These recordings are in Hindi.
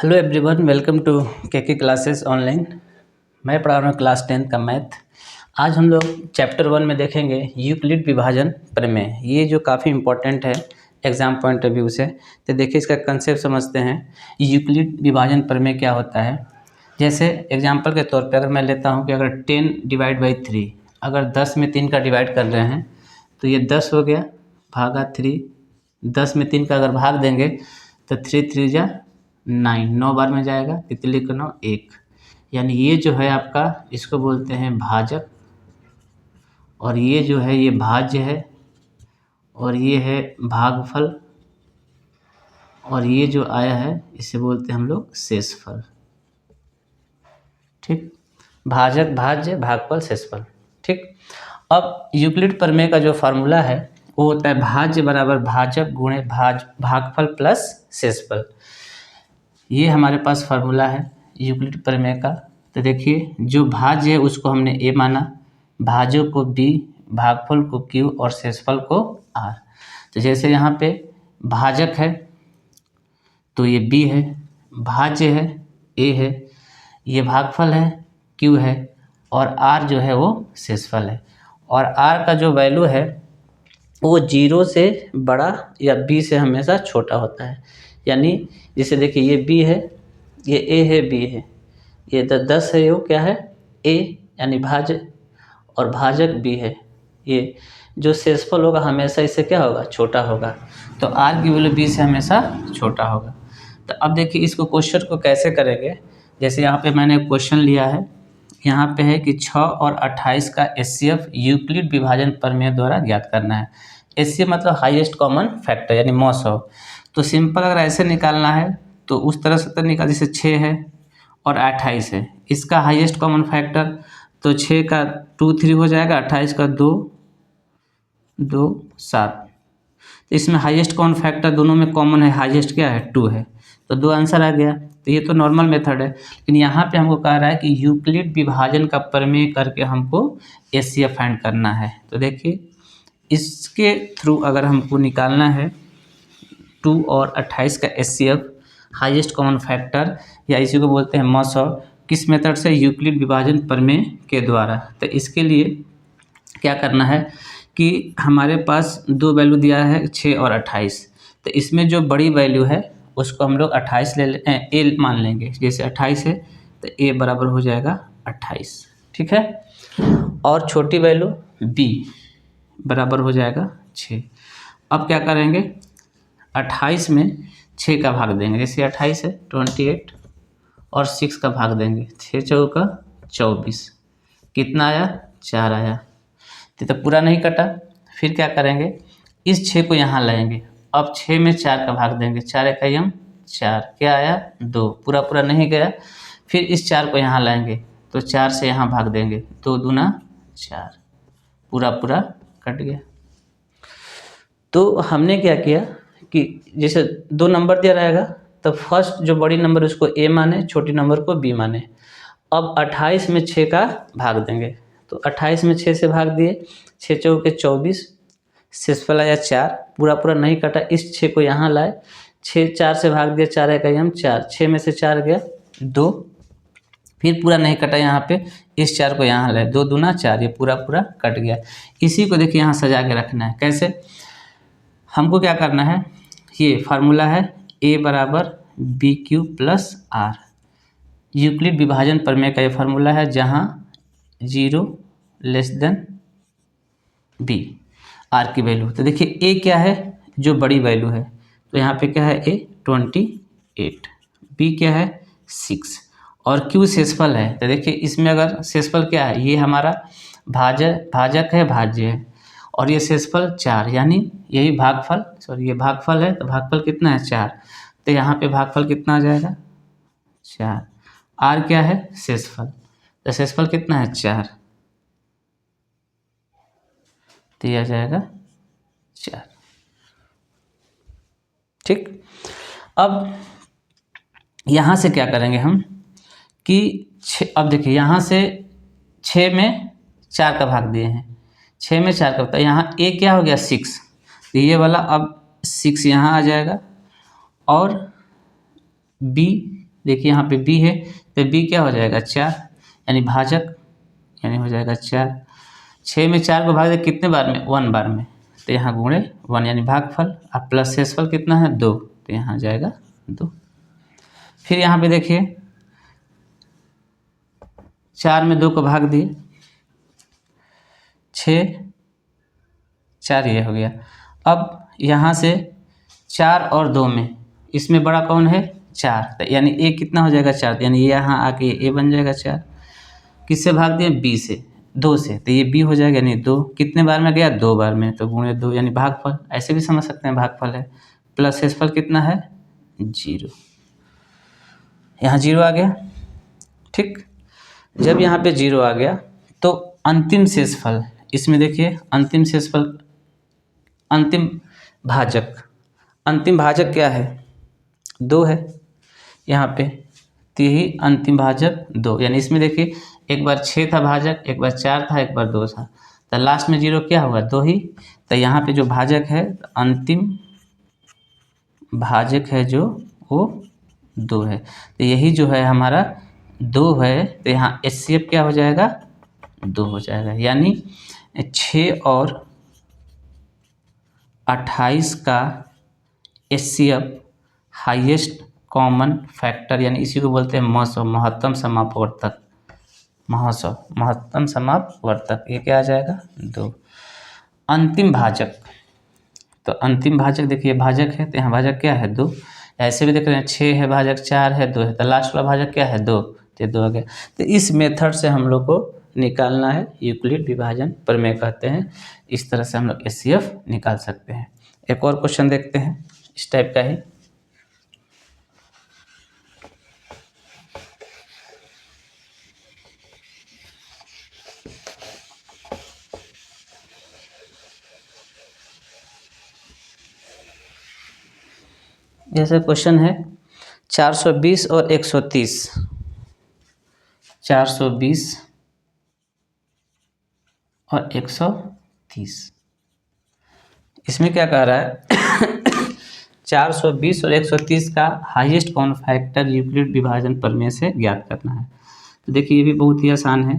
हेलो एवरीवन, वेलकम टू के क्लासेस ऑनलाइन। मैं पढ़ा रहा हूँ क्लास 10 का मैथ। आज हम लोग चैप्टर 1 में देखेंगे यूक्लिड विभाजन प्रमेय। ये जो काफ़ी इंपॉर्टेंट है एग्जाम पॉइंट ऑफ व्यू से। तो देखिए इसका कंसेप्ट समझते हैं। यूक्लिड विभाजन प्रमेय क्या होता है। जैसे एग्जाम्पल के तौर पे अगर मैं लेता हूँ कि अगर 10/3, अगर 10 में 3 का डिवाइड कर रहे हैं तो ये 10 हो गया भागा 3। 10 में 3 का अगर भाग देंगे तो 3 3 जा 9, 9 बार में जाएगा, तितली का 9 1। यानी ये जो है आपका, इसको बोलते हैं भाजक, और ये जो है ये भाज्य है, और ये है भागफल, और ये जो आया है इसे बोलते हैं हम लोग शेषफल। ठीक, भाजक, भाज्य, भागफल, शेषफल। ठीक, अब यूक्लिड प्रमेय का जो फार्मूला है वो होता है भाज्य बराबर भाजक गुणे भागफल प्लस शेषफल। ये हमारे पास फार्मूला है यूक्लिड प्रमेय का। तो देखिए जो भाज्य है उसको हमने ए माना, भाजक को बी, भागफल को क्यू और शेषफल को आर। तो जैसे यहाँ पे भाजक है तो ये बी है, भाज्य है ए है, ये भागफल है क्यू है, और आर जो है वो शेषफल है। और आर का जो वैल्यू है वो 0 से बड़ा या बी से हमेशा छोटा होता है। यानी जैसे देखिए ये बी है, ये ए है, बी है, ये 10 है, ये क्या है ए, यानी भाज्य, और भाजक बी है। ये जो शेषफल होगा हमेशा इससे क्या होगा, छोटा होगा। तो आर की वैल्यू बी से हमेशा छोटा होगा। तो अब देखिए इसको क्वेश्चन को कैसे करेंगे। जैसे यहाँ पे मैंने क्वेश्चन लिया है, यहाँ पे है कि 6 और 28 का HCF यूक्लिड विभाजन प्रमेय द्वारा ज्ञात करना है। HCF मतलब हाईएस्ट कॉमन फैक्टर, यानी MOSFET। तो सिंपल अगर ऐसे निकालना है तो उस तरह से तो निकाल, जैसे 6 है और 28 है, इसका हाईएस्ट कॉमन फैक्टर तो 6 का 2 3 हो जाएगा, 28 का 2 2 7। तो इसमें हाईएस्ट कॉमन फैक्टर दोनों में कॉमन है, हाईएस्ट क्या है 2 है, तो 2 आंसर आ गया। तो ये तो नॉर्मल मेथड है, लेकिन यहाँ पे हमको कह रहा है कि यूक्लिड विभाजन का प्रमेय करके हमको HCF फाइंड करना है। तो देखिए इसके थ्रू अगर हमको निकालना है 2 और 28 का HCF हाईएस्ट कॉमन फैक्टर, या इसी को बोलते हैं MOSFET, किस मेथड से, यूक्लिड विभाजन प्रमेय के द्वारा। तो इसके लिए क्या करना है कि हमारे पास दो वैल्यू दिया है 6 और 28। तो इसमें जो बड़ी वैल्यू है उसको हम लोग 28 ए मान लेंगे। जैसे 28 है तो ए बराबर हो जाएगा 28, ठीक है। और छोटी वैल्यू बी बराबर हो जाएगा 6। अब क्या करेंगे, 28 में 6 का भाग देंगे। जैसे 28 है 28, और 6 का भाग देंगे, 6 चौका 24, कितना आया 4 आया। तो पूरा नहीं कटा, फिर क्या करेंगे, इस 6 को यहाँ लाएंगे। अब 6 में 4 का भाग देंगे, 4 इकाइयम 4, क्या आया 2, पूरा पूरा नहीं गया। फिर इस 4 को यहाँ लाएंगे तो 4 से यहाँ भाग देंगे, 2 दूना 4, पूरा पूरा कट गया। तो हमने क्या किया कि जैसे 2 नंबर दिया रहेगा तो फर्स्ट जो बड़ी नंबर उसको ए माने, छोटी नंबर को बी माने। अब 28 में 6 का भाग देंगे, तो 28 में 6 से भाग दिए, 6 चौके 24, शेषफल आया 4, पूरा पूरा नहीं कटा। इस 6 को यहाँ लाए, 6 4 से भाग दिया, 4 इकाइयम 4, 6 में से 4 गया 2, फिर पूरा नहीं कटा यहाँ पे, इस 4 को यहाँ लाए, 2 दूना 4, ये पूरा पूरा कट गया। इसी को देखिए यहाँ सजा के रखना है। कैसे, हमको क्या करना है, ये फार्मूला है ए बराबर B Q plus R. Euclid विभाजन प्रमेय का ये फार्मूला है, जहाँ 0 लेस देन बी, आर की वैल्यू। तो देखिए ए क्या है, जो बड़ी वैल्यू है, तो यहाँ पे क्या है ए 28, बी क्या है 6, और क्यू शेषफल है। तो देखिए इसमें अगर शेषफल क्या है, ये हमारा भाजक है, भाज्य है, और ये शेषफल 4, यानी यही भागफल, सॉरी ये भागफल है, तो भागफल कितना है 4। तो यहाँ पे भागफल कितना आ जाएगा 4। आर क्या है शेषफल, तो शेषफल कितना है 4, तो यह आ जाएगा 4। ठीक, अब यहाँ से क्या करेंगे हम कि अब देखिए यहाँ से 6 में 4 का भाग दिए हैं, 6 में 4 का, तो यहाँ ए क्या हो गया 6, तो ये वाला अब 6 यहाँ आ जाएगा, और बी देखिए यहाँ पे b है तो b क्या हो जाएगा 4, यानी भाजक, यानी हो जाएगा 4। 6 में 4 को भाग दे कितने बार में, 1 बार में, तो यहाँ गुणे 1 यानी भागफल। अब प्लस शेषफल कितना है 2, तो यहाँ जाएगा 2। फिर यहाँ पे देखिए 4 में 2 को भाग दिए, 6 4 ये हो गया। अब यहाँ से 4 और 2 में इसमें बड़ा कौन है 4, तो यानी a कितना हो जाएगा 4, यानी यहाँ आके a बन जाएगा 4। किससे भाग दिए b से, 2 से, तो ये b हो जाएगा, यानी 2 कितने बार में गया 2 बार में, तो गुणे 2 यानी भागफल। ऐसे भी समझ सकते हैं भागफल है। प्लस शेषफल कितना है 0, यहाँ 0 आ गया। ठीक, जब यहाँ पे 0 आ गया तो अंतिम शेषफल, इसमें देखिए अंतिम शेषफल, अंतिम भाजक, अंतिम भाजक क्या है 2 है यहाँ पे, तो यही अंतिम भाजक 2, यानी इसमें देखिए एक बार 6 था भाजक, एक बार 4 था, एक बार 2 था, तो लास्ट में 0 क्या हुआ 2 ही। तो यहाँ पे जो भाजक है, अंतिम भाजक है जो वो 2 है, तो यही जो है हमारा 2 है, तो यहाँ HCF क्या हो जाएगा 2 हो जाएगा। यानी 6 और 28 का HCF हाईएस्ट कॉमन फैक्टर, यानी इसी को बोलते हैं मसो, महत्तम समापवर्तक, महसो महत्तम समापवर्तक, ये क्या आ जाएगा 2। अंतिम भाजक, तो अंतिम भाजक देखिए भाजक है, तो यहाँ भाजक क्या है 2। ऐसे भी देख रहे हैं 6 है भाजक, 4 है, 2 है, तो लास्ट वाला भाजक क्या है 2, तो 2 आ गया। तो इस मेथड से हम लोग को निकालना है, यूक्लिड विभाजन प्रमेय कहते हैं। इस तरह से हम लोग HCF निकाल सकते हैं। एक और क्वेश्चन देखते हैं इस टाइप का ही। जैसे क्वेश्चन है 420 और 130, 420 और 130, इसमें क्या कह रहा है 420 और 130 का हाईएस्ट कॉमन फैक्टर यूक्लिड विभाजन प्रमेय से ज्ञात करना है। तो देखिए ये भी बहुत ही आसान है।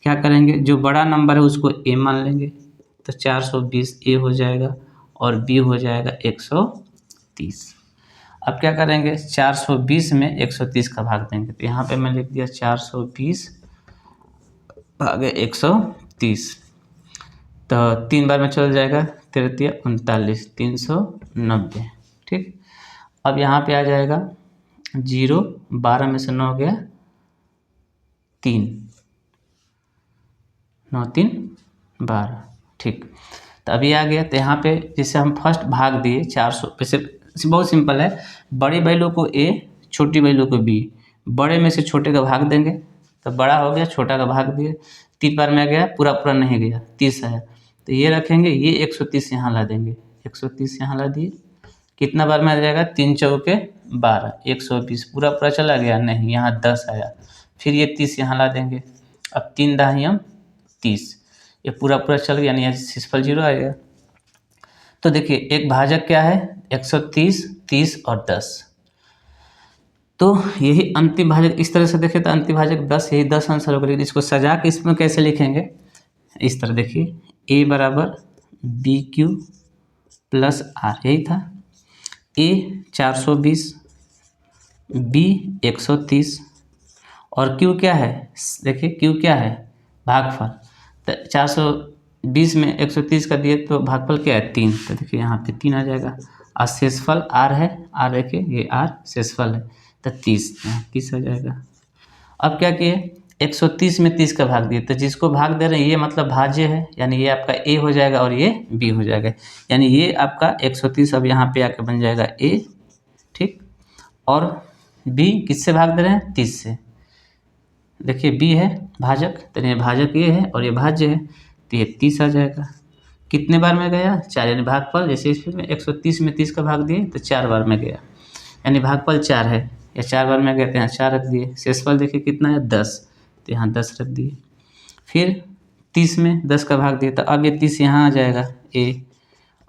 क्या करेंगे, जो बड़ा नंबर है उसको a मान लेंगे, तो 420 a हो जाएगा और b हो जाएगा 130। अब क्या करेंगे, 420 में 130 का भाग देंगे, तो यहाँ पे मैं लिख दिया 420 भागे 130, तो 3 बार में चल जाएगा, 3 39, 390। ठीक, अब यहाँ पे आ जाएगा 0, 12 में से 9 गया 3, 9 3 12। ठीक, तो अभी आ गया, तो यहाँ पे जैसे हम फर्स्ट भाग दिए 400, वैसे बहुत सिंपल है, बड़ी वैल्यू को a, छोटी वैल्यू को b, बड़े में से छोटे का भाग देंगे, तो बड़ा हो गया, छोटा का भाग दिए, 3 बार में गया, पूरा पूरा नहीं गया, 30 आया, तो ये रखेंगे, ये 130 यहाँ ला देंगे, 130 यहाँ ला दिए, कितना बार में आ जाएगा 3 चौके 12, 120 पूरा पूरा चला गया नहीं, यहाँ 10 आया, फिर ये 30 यहाँ ला देंगे, अब 3 दाहियम 30, ये पूरा पूरा चल गया, यानी शेषफल 0 आएगा। तो देखिए एक भाजक क्या है 130, 30 और 10, तो यही अंतिम भाजक। इस तरह से देखें तो अंतिम भाजक 10, यही 10 आंसर होगा। इसको सजा के इसमें कैसे लिखेंगे, इस तरह देखिए a बराबर BQ प्लस R, यही था, a 420, b 130 और q क्या है, देखिए q क्या है भागफल, तो 420 में 130 का दिए तो भागफल क्या है 3, तो देखिए यहाँ पे 3 आ जाएगा, और शेषफल r है, r देखिए ये r शेषफल है, तो 30, यहाँ 30 आ जाएगा। अब क्या किए 130 में 30 का भाग दिए, तो जिसको भाग दे रहे हैं ये मतलब भाज्य है, यानी ये आपका a हो जाएगा और ये b हो जाएगा, यानी ये आपका 130 अब यहाँ पे आके बन जाएगा a। ठीक, और b किससे भाग दे रहे हैं 30 से, देखिए b है भाजक, तो ये भाजक ये है और ये भाज्य है, तो ये 30 आ जाएगा। कितने बार में गया 4, यानी भागफल, जैसे इसमें 130 में 30 का भाग दिए तो 4 बार में गया, यानी भागफल 4 है, या 4 बार में गए तो यहाँ 4 रख दिए। शेषफल देखिए कितना है 10, तो यहाँ 10 रख दिए। फिर 30 में 10 का भाग दिए, तो अब ये 30 यहाँ आ जाएगा a,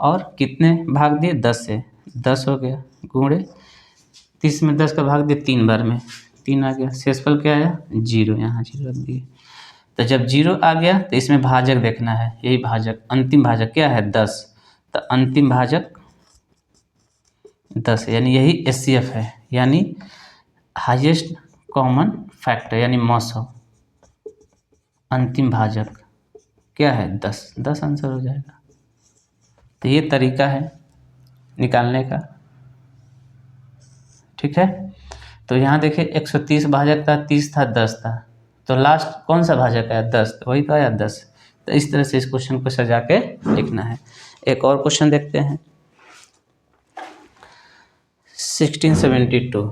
और कितने भाग दिए 10 से, 10 हो गया गुणे 30 में 10 का भाग दिए 3 बार में, 3 आ गया। शेषफल क्या आया 0, यहाँ 0 रख दिए। तो जब 0 आ गया तो इसमें भाजक देखना है, यही भाजक, अंतिम भाजक क्या है 10। तो अंतिम भाजक 10 यानी यही HCF है, यानी हाईएस्ट कॉमन फैक्टर यानी मॉसो। अंतिम भाजक क्या है 10 आंसर हो जाएगा। तो ये तरीका है निकालने का, ठीक है। तो यहाँ देखिए 130 भाजक था, 30 था, 10 था, तो लास्ट कौन सा भाजक आया 10, तो वही तो आया 10। तो इस तरह से इस क्वेश्चन को सजा के लिखना है। एक और क्वेश्चन देखते हैं 1672,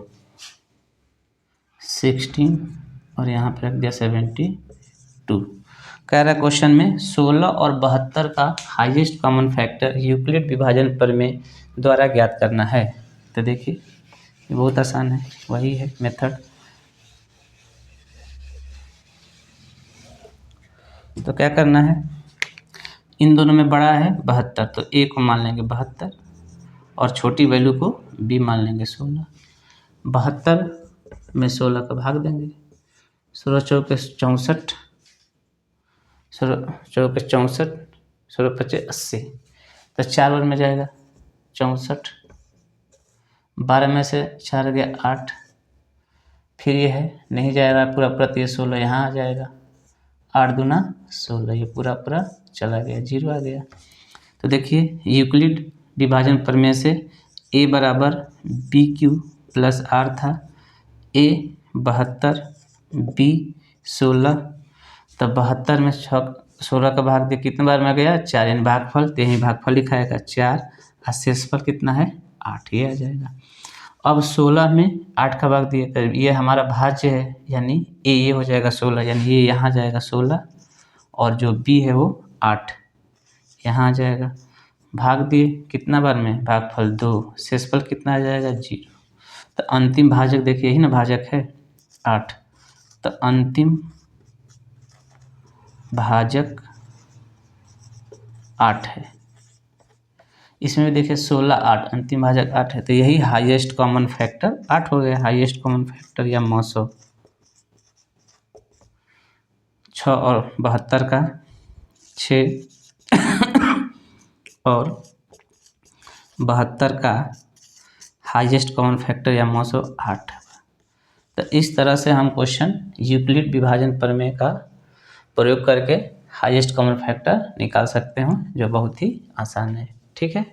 16 और यहाँ पर रख दिया 72। कह रहा है क्वेश्चन में 16 और 72 का हाईएस्ट कॉमन फैक्टर यूक्लिड विभाजन प्रमेय द्वारा ज्ञात करना है। तो देखिए ये बहुत आसान है, वही है मेथड। तो क्या करना है, इन दोनों में बड़ा है 72, तो A को मान लेंगे 72 और छोटी वैल्यू को B मान लेंगे 16। 72 में 16 का भाग देंगे, 16 चौके 64, 16 चौके 64, 16 पचे 80, तो 4 बार में जाएगा 64, 12 में से 4 गया 8, फिर ये है नहीं जाएगा पूरा पूरा, ये 16 यहाँ आ जाएगा, 8 दूना 16, ये पूरा पूरा चला गया, 0 आ गया। तो देखिए यूक्लिड विभाजन प्रमेय से A बराबर BQ प्लस R था, A 72 B 16, तब 72 में 16 का भाग दे कितने बार में गया 4, यानी भागफल, तो यही भागफल लिखाएगा 4 और शेषफल कितना है 8, ये आ जाएगा। अब 16 में 8 का भाग दिए, तो ये हमारा भाज्य है, यानी A ये हो जाएगा 16, यानी ये यहाँ जाएगा 16 और जो B है वो 8 यहाँ आ जाएगा। भाग दिए कितना बार में, भागफल 2, शेषफल कितना आ जाएगा 0। तो अंतिम भाजक देखिए यही ना भाजक है 8, तो अंतिम भाजक 8 है। इसमें भी देखिए 16 8, अंतिम भाजक 8 है, तो यही हाईएस्ट कॉमन फैक्टर 8 हो गया। हाईएस्ट कॉमन फैक्टर या मॉसो 6 और 72 का 6 और 72 का हाईएस्ट कॉमन फैक्टर या मॉसो 8। तो इस तरह से हम क्वेश्चन यूक्लिड विभाजन प्रमेय का प्रयोग करके हाईएस्ट कॉमन फैक्टर निकाल सकते हैं, जो बहुत ही आसान है, ठीक है।